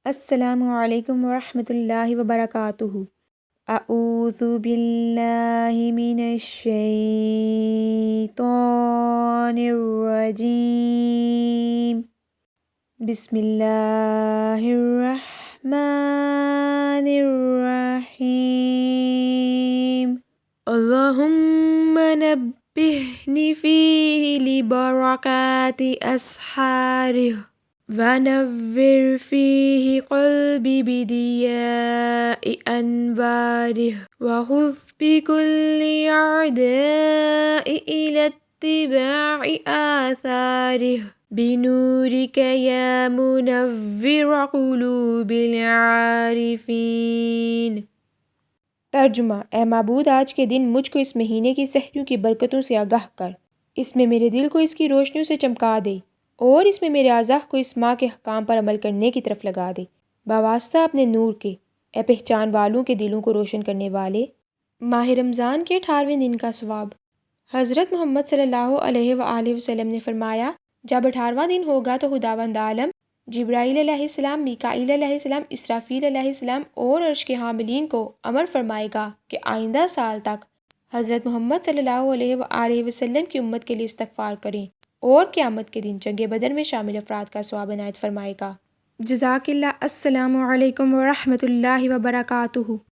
السلام علیکم ورحمۃ اللہ وبرکاتہ۔ اعوذ باللہ من الشیطان الرجیم، بسم اللہ الرحمن الرحیم۔ اللہم نبہنی فیہ لبرکات اسحارہ، ونور فیہ قلبی بدیاء انوارہ، وخذ بکل اعداء الی اتباع آثارہ، بنورک یا منور قلوب العارفین۔ ترجمہ: اے معبود، آج کے دن مجھ کو اس مہینے کی سحریوں کی برکتوں سے آگاہ کر، اس میں میرے دل کو اس کی روشنیوں سے چمکا دے، اور اس میں میرے اعضاء کو اس ماہ کے احکام پر عمل کرنے کی طرف لگا دے، بواسطہ اپنے نور کے، اے پہچان والوں کے دلوں کو روشن کرنے والے۔ ماہ رمضان کے 18ویں دن کا ثواب۔ حضرت محمد صلی اللہ علیہ وآلہ وسلم نے فرمایا، جب 18واں دن ہوگا تو خداوند عالم جبرائیل علیہ السلام، میکائیل علیہ السلام، اسرافیل علیہ السلام اور عرش کے حاملین کو امر فرمائے گا کہ آئندہ سال تک حضرت محمد صلی اللہ علیہ وآلہ وسلم کی امت کے لیے استغفار کریں، اور قیامت کے دن جنگ بدر میں شامل افراد کا ثواب عنایت فرمائے گا۔ جزاک اللہ۔ السلام علیکم ورحمۃ اللہ وبرکاتہ۔